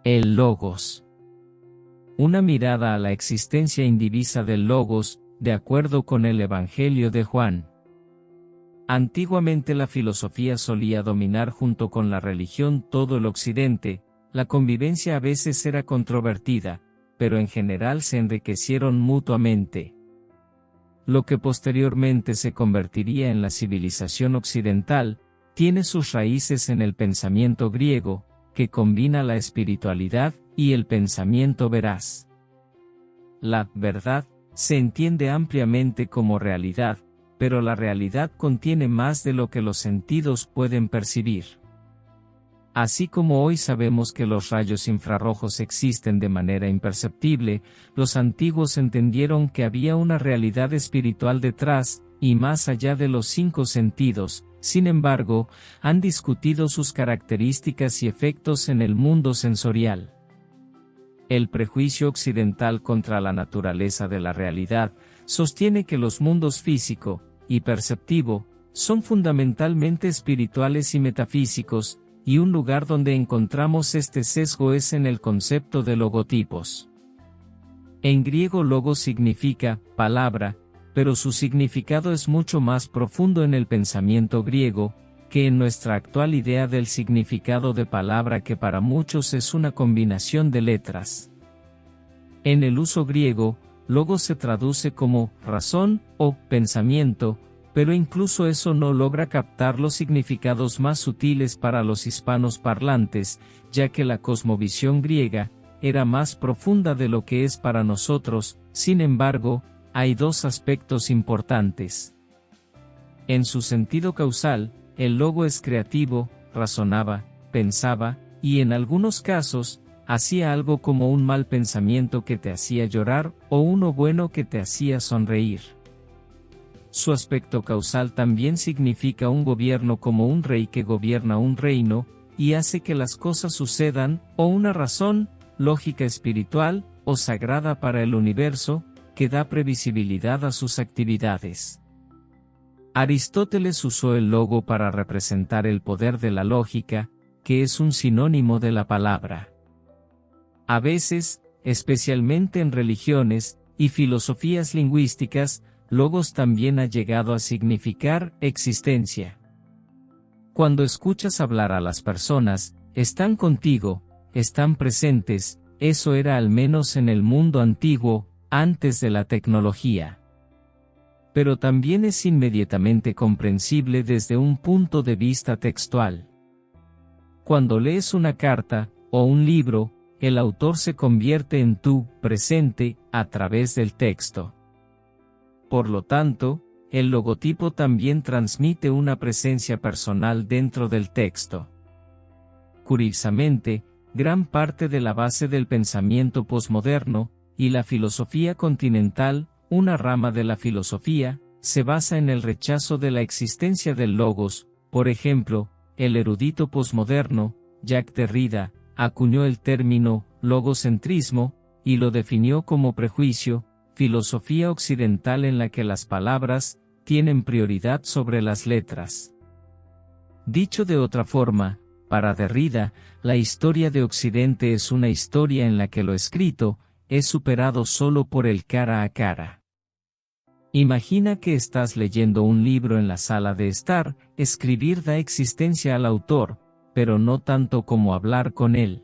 El Logos. Una mirada a la existencia indivisa del Logos, de acuerdo con el Evangelio de Juan. Antiguamente la filosofía solía dominar junto con la religión todo el occidente, la convivencia a veces era controvertida, pero en general se enriquecieron mutuamente. Lo que posteriormente se convertiría en la civilización occidental, tiene sus raíces en el pensamiento griego, que combina la espiritualidad y el pensamiento veraz. La verdad se entiende ampliamente como realidad, pero la realidad contiene más de lo que los sentidos pueden percibir. Así como hoy sabemos que los rayos infrarrojos existen de manera imperceptible, los antiguos entendieron que había una realidad espiritual detrás, y más allá de los 5 sentidos. Sin embargo, han discutido sus características y efectos en el mundo sensorial. El prejuicio occidental contra la naturaleza de la realidad sostiene que los mundos físico y perceptivo son fundamentalmente espirituales y metafísicos, y un lugar donde encontramos este sesgo es en el concepto de logotipos. En griego logos significa palabra, pero su significado es mucho más profundo en el pensamiento griego, que en nuestra actual idea del significado de palabra, que para muchos es una combinación de letras. En el uso griego, logos se traduce como razón o pensamiento, pero incluso eso no logra captar los significados más sutiles para los hispanos parlantes, ya que la cosmovisión griega era más profunda de lo que es para nosotros. Sin embargo, hay 2 aspectos importantes. En su sentido causal, el logo es creativo, razonaba, pensaba, y en algunos casos, hacía algo como un mal pensamiento que te hacía llorar, o uno bueno que te hacía sonreír. Su aspecto causal también significa un gobierno, como un rey que gobierna un reino, y hace que las cosas sucedan, o una razón, lógica espiritual, o sagrada para el universo, que da previsibilidad a sus actividades. Aristóteles usó el logo para representar el poder de la lógica, que es un sinónimo de la palabra. A veces, especialmente en religiones y filosofías lingüísticas, logos también ha llegado a significar existencia. Cuando escuchas hablar a las personas, están contigo, están presentes, eso era al menos en el mundo antiguo, antes de la tecnología. Pero también es inmediatamente comprensible desde un punto de vista textual. Cuando lees una carta, o un libro, el autor se convierte en tu presente, a través del texto. Por lo tanto, el logotipo también transmite una presencia personal dentro del texto. Curiosamente, gran parte de la base del pensamiento posmoderno, y la filosofía continental, una rama de la filosofía, se basa en el rechazo de la existencia del logos. Por ejemplo, el erudito posmoderno, Jacques Derrida, acuñó el término logocentrismo, y lo definió como prejuicio, filosofía occidental en la que las palabras tienen prioridad sobre las letras. Dicho de otra forma, para Derrida, la historia de Occidente es una historia en la que lo escrito es superado solo por el cara a cara. Imagina que estás leyendo un libro en la sala de estar, escribir da existencia al autor, pero no tanto como hablar con él.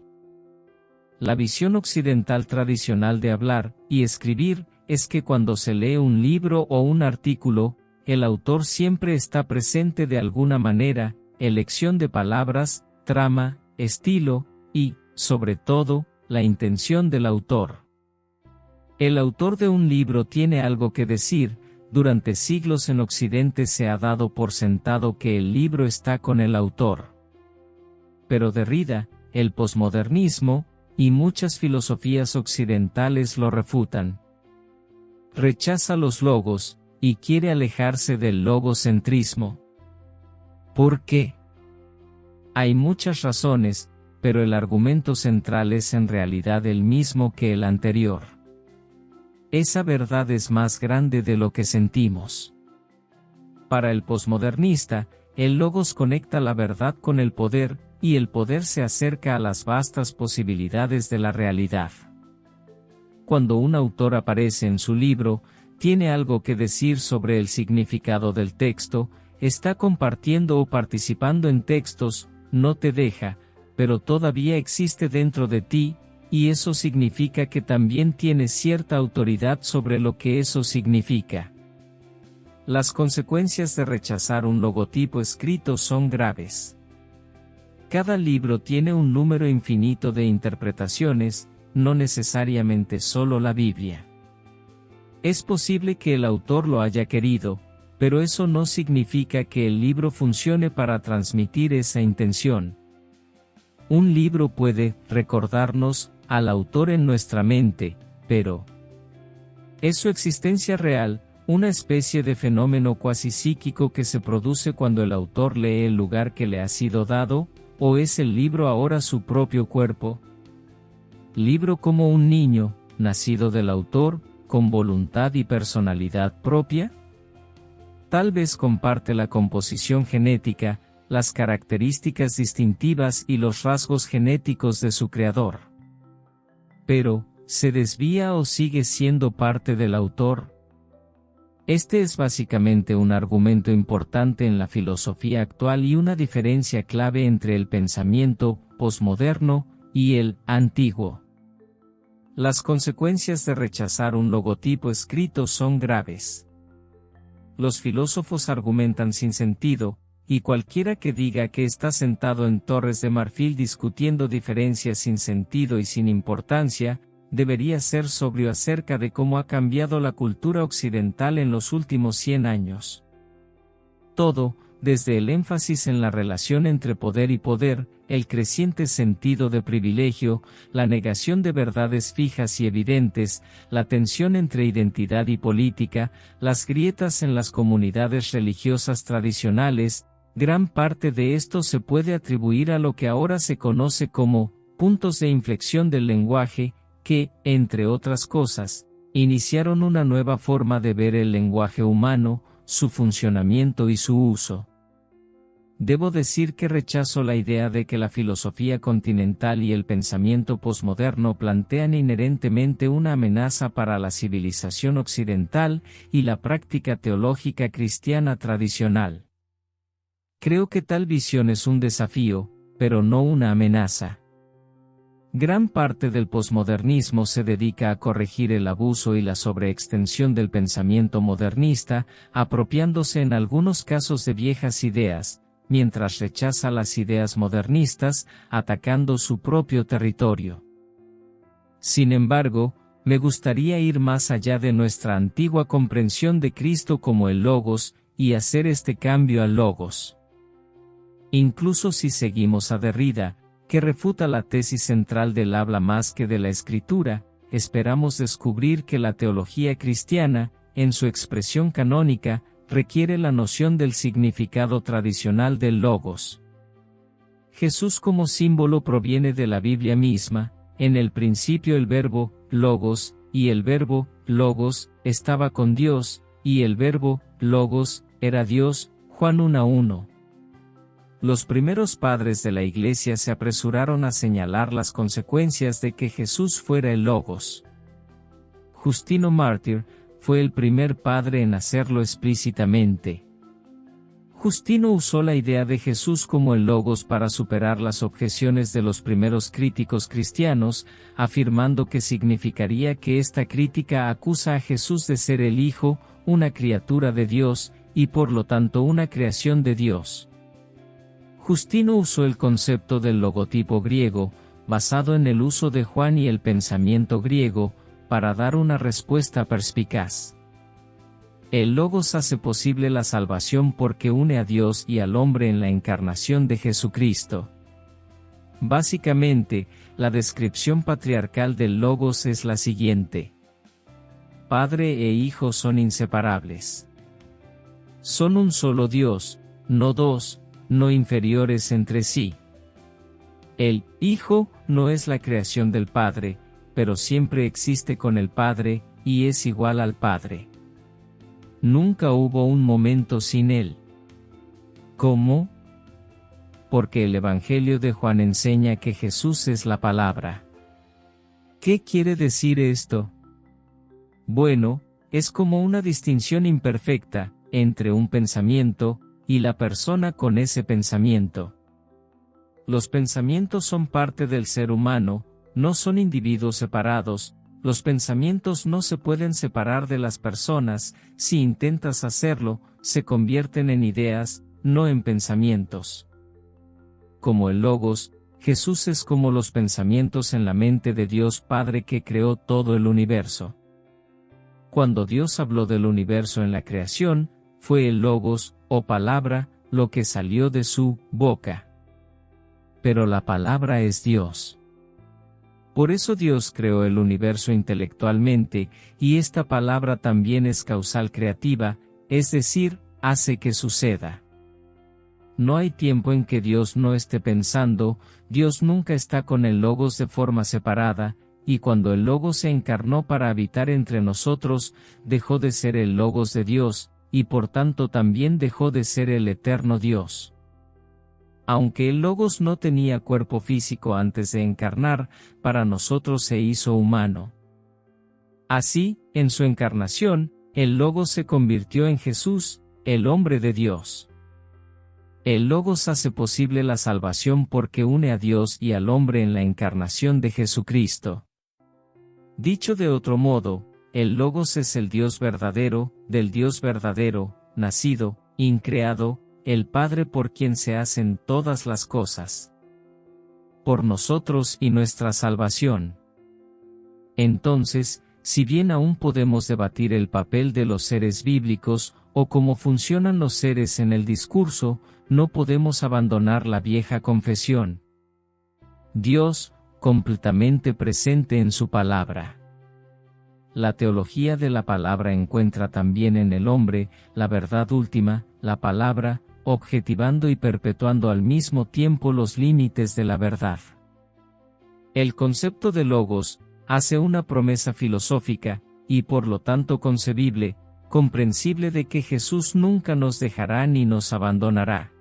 La visión occidental tradicional de hablar y escribir es que cuando se lee un libro o un artículo, el autor siempre está presente de alguna manera, elección de palabras, trama, estilo, y, sobre todo, la intención del autor. El autor de un libro tiene algo que decir. Durante siglos en Occidente se ha dado por sentado que el libro está con el autor. Pero Derrida, el posmodernismo, y muchas filosofías occidentales lo refutan. Rechaza los logos, y quiere alejarse del logocentrismo. ¿Por qué? Hay muchas razones, pero el argumento central es en realidad el mismo que el anterior. Esa verdad es más grande de lo que sentimos. Para el posmodernista, el logos conecta la verdad con el poder, y el poder se acerca a las vastas posibilidades de la realidad. Cuando un autor aparece en su libro, tiene algo que decir sobre el significado del texto, está compartiendo o participando en textos, no te deja, pero todavía existe dentro de ti, y eso significa que también tienes cierta autoridad sobre lo que eso significa. Las consecuencias de rechazar un logotipo escrito son graves. Cada libro tiene un número infinito de interpretaciones, no necesariamente solo la Biblia. Es posible que el autor lo haya querido, pero eso no significa que el libro funcione para transmitir esa intención. Un libro puede recordarnos al autor en nuestra mente, pero ¿es su existencia real, una especie de fenómeno cuasi psíquico que se produce cuando el autor lee el lugar que le ha sido dado, o es el libro ahora su propio cuerpo? Libro como un niño, nacido del autor, con voluntad y personalidad propia? Tal vez comparte la composición genética, las características distintivas y los rasgos genéticos de su creador. Pero, ¿se desvía o sigue siendo parte del autor? Este es básicamente un argumento importante en la filosofía actual y una diferencia clave entre el pensamiento posmoderno y el antiguo. Las consecuencias de rechazar un logotipo escrito son graves. Los filósofos argumentan sin sentido, y cualquiera que diga que está sentado en torres de marfil discutiendo diferencias sin sentido y sin importancia, debería ser sobrio acerca de cómo ha cambiado la cultura occidental en los últimos 100 años. Todo, desde el énfasis en la relación entre poder y poder, el creciente sentido de privilegio, la negación de verdades fijas y evidentes, la tensión entre identidad y política, las grietas en las comunidades religiosas tradicionales, gran parte de esto se puede atribuir a lo que ahora se conoce como puntos de inflexión del lenguaje, que, entre otras cosas, iniciaron una nueva forma de ver el lenguaje humano, su funcionamiento y su uso. Debo decir que rechazo la idea de que la filosofía continental y el pensamiento posmoderno plantean inherentemente una amenaza para la civilización occidental y la práctica teológica cristiana tradicional. Creo que tal visión es un desafío, pero no una amenaza. Gran parte del posmodernismo se dedica a corregir el abuso y la sobreextensión del pensamiento modernista, apropiándose en algunos casos de viejas ideas, mientras rechaza las ideas modernistas, atacando su propio territorio. Sin embargo, me gustaría ir más allá de nuestra antigua comprensión de Cristo como el Logos, y hacer este cambio al Logos. Incluso si seguimos a Derrida, que refuta la tesis central del habla más que de la escritura, esperamos descubrir que la teología cristiana, en su expresión canónica, requiere la noción del significado tradicional del Logos. Jesús como símbolo proviene de la Biblia misma, en el principio el verbo, Logos, y el verbo, Logos, estaba con Dios, y el verbo, Logos, era Dios, Juan 1:1. Los primeros padres de la Iglesia se apresuraron a señalar las consecuencias de que Jesús fuera el Logos. Justino Mártir fue el primer padre en hacerlo explícitamente. Justino usó la idea de Jesús como el Logos para superar las objeciones de los primeros críticos cristianos, afirmando que significaría que esta crítica acusa a Jesús de ser el Hijo, una criatura de Dios, y por lo tanto una creación de Dios. Justino usó el concepto del logotipo griego, basado en el uso de Juan y el pensamiento griego, para dar una respuesta perspicaz. El Logos hace posible la salvación porque une a Dios y al hombre en la encarnación de Jesucristo. Básicamente, la descripción patriarcal del Logos es la siguiente. Padre e Hijo son inseparables. Son un solo Dios, no dos, no inferiores entre sí. El Hijo no es la creación del Padre, pero siempre existe con el Padre, y es igual al Padre. Nunca hubo un momento sin Él. ¿Cómo? porque el Evangelio de Juan enseña que Jesús es la palabra. ¿Qué quiere decir esto? Bueno, es como una distinción imperfecta entre un pensamiento y la persona con ese pensamiento. Los pensamientos son parte del ser humano, no son individuos separados. Los pensamientos no se pueden separar de las personas. Si intentas hacerlo, se convierten en ideas, no en pensamientos. Como el Logos, Jesús es como los pensamientos en la mente de Dios Padre que creó todo el universo. Cuando Dios habló del universo en la creación, fue el Logos, o palabra, lo que salió de su boca. Pero la palabra es Dios. Por eso Dios creó el universo intelectualmente, y esta palabra también es causal creativa, es decir, hace que suceda. No hay tiempo en que Dios no esté pensando. Dios nunca está con el Logos de forma separada, y cuando el Logos se encarnó para habitar entre nosotros, dejó de ser el Logos de Dios, y por tanto también dejó de ser el eterno Dios. Aunque el Logos no tenía cuerpo físico antes de encarnar, para nosotros se hizo humano. Así, en su encarnación, el Logos se convirtió en Jesús, el hombre de Dios. El Logos hace posible la salvación porque une a Dios y al hombre en la encarnación de Jesucristo. Dicho de otro modo, el Logos es el Dios verdadero, del Dios verdadero, nacido, increado, el Padre por quien se hacen todas las cosas. Por nosotros y nuestra salvación. Entonces, si bien aún podemos debatir el papel de los seres bíblicos, o cómo funcionan los seres en el discurso, no podemos abandonar la vieja confesión. Dios, completamente presente en su palabra. La teología de la palabra encuentra también en el hombre, la verdad última, la palabra, objetivando y perpetuando al mismo tiempo los límites de la verdad. El concepto de Logos hace una promesa filosófica, y por lo tanto concebible, comprensible de que Jesús nunca nos dejará ni nos abandonará.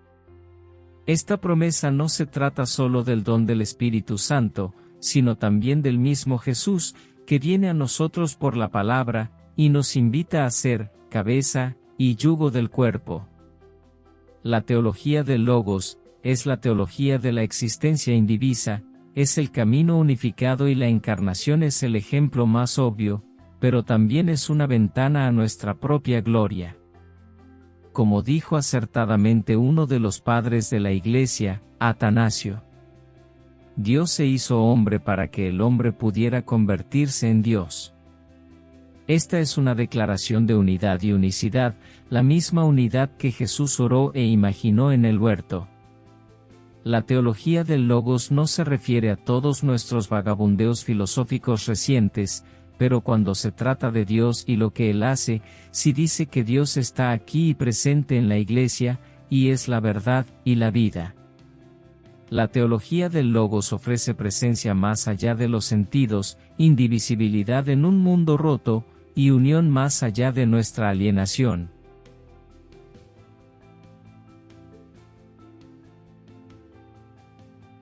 Esta promesa no se trata solo del don del Espíritu Santo, sino también del mismo Jesús, que viene a nosotros por la palabra, y nos invita a ser cabeza y yugo del cuerpo. La teología del Logos es la teología de la existencia indivisa, es el camino unificado y la encarnación es el ejemplo más obvio, pero también es una ventana a nuestra propia gloria. Como dijo acertadamente uno de los padres de la Iglesia, Atanasio, Dios se hizo hombre para que el hombre pudiera convertirse en Dios. Esta es una declaración de unidad y unicidad, la misma unidad que Jesús oró e imaginó en el huerto. La teología del Logos no se refiere a todos nuestros vagabundeos filosóficos recientes, pero cuando se trata de Dios y lo que Él hace, si dice que Dios está aquí y presente en la Iglesia, y es la verdad y la vida. La teología del Logos ofrece presencia más allá de los sentidos, indivisibilidad en un mundo roto, y unión más allá de nuestra alienación.